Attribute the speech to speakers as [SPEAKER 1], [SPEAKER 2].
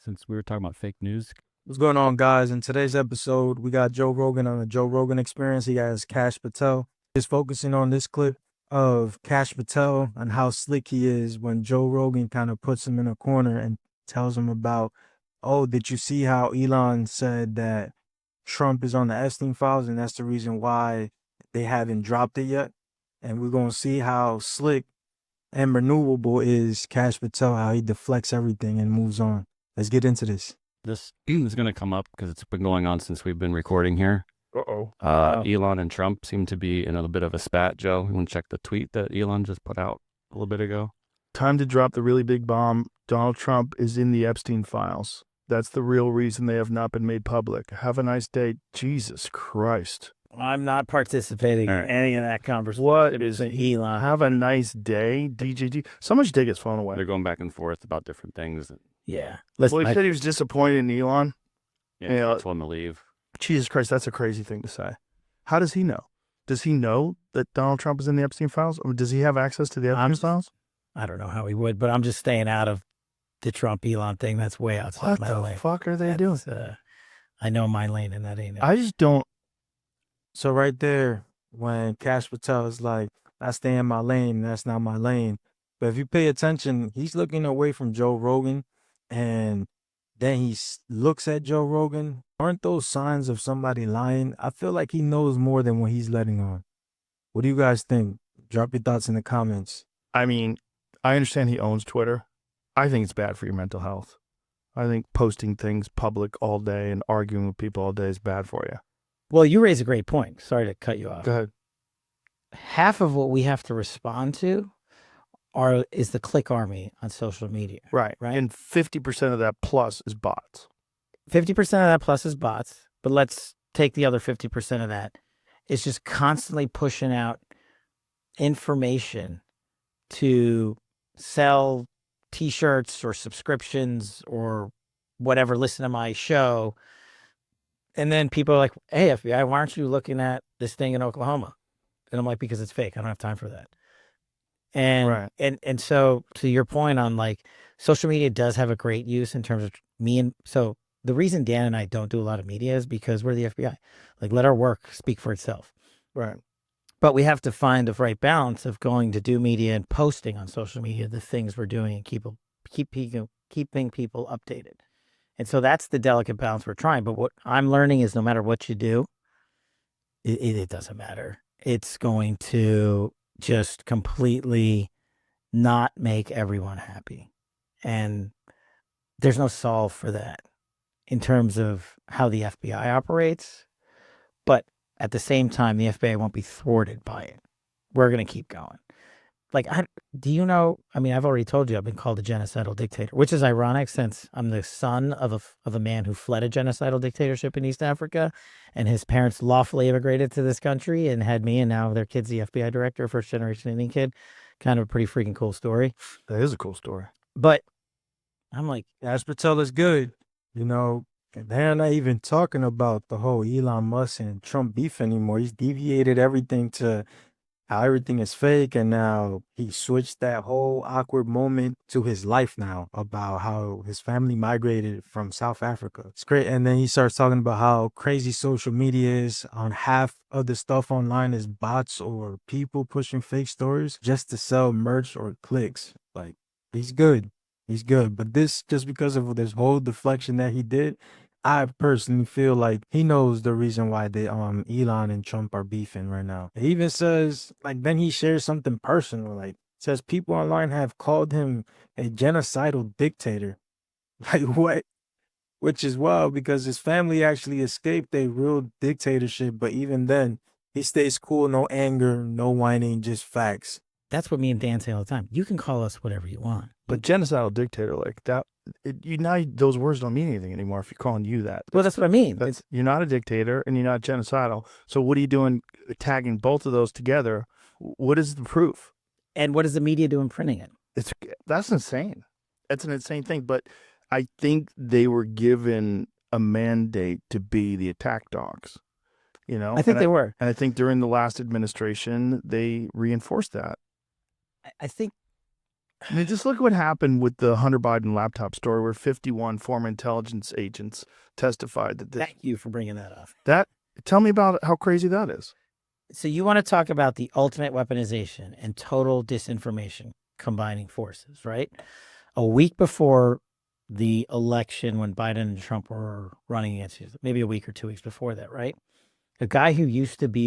[SPEAKER 1] since we were talking about fake news.
[SPEAKER 2] What's going on, guys? In today's episode, we got Joe Rogan on the Joe Rogan Experience. He has Kash Patel. Just focusing on this clip of Kash Patel and how slick he is when Joe Rogan kind of puts him in a corner and tells him about, oh, did you see how Elon said that Trump is on the Epstein files and that's the reason why they haven't dropped it yet? And we're going to see how slick and maneuverable is Kash Patel, how he deflects everything and moves on. Let's get into this.
[SPEAKER 1] This is going to come up because it's been going on since we've been recording here. Elon and Trump seem to be in a bit of a spat, Joe. You want to check the tweet that Elon just put out a little bit ago?
[SPEAKER 3] Time to drop the really big bomb. Donald Trump is in the Epstein files. That's the real reason they have not been made public. Have a nice day. Jesus Christ.
[SPEAKER 4] I'm not participating in any of that conversation.
[SPEAKER 3] What is
[SPEAKER 4] Elon?
[SPEAKER 3] Have a nice day, DJG. So much day gets flown away.
[SPEAKER 1] They're going back and forth about different things.
[SPEAKER 4] Yeah.
[SPEAKER 3] Well, he said he was disappointed in Elon.
[SPEAKER 1] Yeah, he told him to leave.
[SPEAKER 3] Jesus Christ, that's a crazy thing to say. How does he know? Does he know that Donald Trump is in the Epstein files? Or does he have access to the Epstein files?
[SPEAKER 4] I don't know how he would, but I'm just staying out of the Trump Elon thing. That's way outside my lane.
[SPEAKER 3] What the fuck are they doing?
[SPEAKER 4] I know my lane and that ain't it.
[SPEAKER 3] I just don't.
[SPEAKER 2] So right there, when Kash Patel is like, I stay in my lane, that's not my lane. But if you pay attention, he's looking away from Joe Rogan, and then he looks at Joe Rogan. Aren't those signs of somebody lying? I feel like he knows more than what he's letting on. What do you guys think? Drop your thoughts in the comments.
[SPEAKER 3] I mean, I understand he owns Twitter. I think it's bad for your mental health. I think posting things public all day and arguing with people all day is bad for you.
[SPEAKER 4] Well, you raise a great point. Sorry to cut you off.
[SPEAKER 3] Go ahead.
[SPEAKER 4] Half of what we have to respond to is the click army on social media.
[SPEAKER 3] Right.
[SPEAKER 4] Right.
[SPEAKER 3] And 50% of that plus is bots.
[SPEAKER 4] 50% of that plus is bots, but let's take the other 50% of that. It's just constantly pushing out information to sell t-shirts or subscriptions or whatever, listen to my show. And then people are like, hey, FBI, why aren't you looking at this thing in Oklahoma? And I'm like, because it's fake. I don't have time for that. And
[SPEAKER 3] Right.
[SPEAKER 4] and so to your point on like social media does have a great use in terms of me. And so the reason Dan and I don't do a lot of media is because we're the FBI. Like, let our work speak for itself.
[SPEAKER 3] Right.
[SPEAKER 4] But we have to find the right balance of going to do media and posting on social media the things we're doing and keeping people updated. And so that's the delicate balance we're trying. But what I'm learning is no matter what you do, it doesn't matter. It's going to just completely not make everyone happy. And there's no solve for that in terms of how the FBI operates. But at the same time, the FBI won't be thwarted by it. We're going to keep going. Like, do you know, I mean, I've already told you I've been called a genocidal dictator, which is ironic since I'm the son of a man who fled a genocidal dictatorship in East Africa, and his parents lawfully immigrated to this country and had me, and now their kid's the FBI director, first generation Indian kid. Kind of a pretty freaking cool story.
[SPEAKER 3] That is a cool story.
[SPEAKER 4] But I'm like,
[SPEAKER 2] Kash Patel is good. You know, they're not even talking about the whole Elon Musk and Trump beef anymore. He's deviated everything to how everything is fake, and now he switched that whole awkward moment to his life now about how his family migrated from South Africa. It's great. And then he starts talking about how crazy social media is. On half of the stuff online is bots or people pushing fake stories just to sell merch or clicks. Like, he's good. He's good. But this, just because of this whole deflection that he did, I personally feel like he knows the reason why they Elon and Trump are beefing right now. He even says, like, then he shares something personal, like, says people online have called him a genocidal dictator. Like, what? Which is wild because his family actually escaped a real dictatorship, but even then, he stays cool, no anger, no whining, just facts.
[SPEAKER 4] that's what me and Dan say all the time. You can call us whatever you want.
[SPEAKER 3] But genocidal dictator, like that, now those words don't mean anything anymore if you're calling you that.
[SPEAKER 4] Well, that's what I mean.
[SPEAKER 3] You're not a dictator and you're not genocidal. So what are you doing tagging both of those together? What is the proof?
[SPEAKER 4] And what is the media doing printing it?
[SPEAKER 3] That's insane. That's an insane thing. But I think they were given a mandate to be the attack dogs. You know,
[SPEAKER 4] I think they were.
[SPEAKER 3] And I think during the last administration, they reinforced that.
[SPEAKER 4] I think
[SPEAKER 3] I mean, just look what happened with the Hunter Biden laptop story, where 51 former intelligence agents testified that this.
[SPEAKER 4] Thank you for bringing that up.
[SPEAKER 3] Tell me about how crazy that is.
[SPEAKER 4] So you want to talk about the ultimate weaponization and total disinformation combining forces, right? A week before the election, when Biden and Trump were running against each other, maybe a week or 2 weeks before that, right? A guy who used to be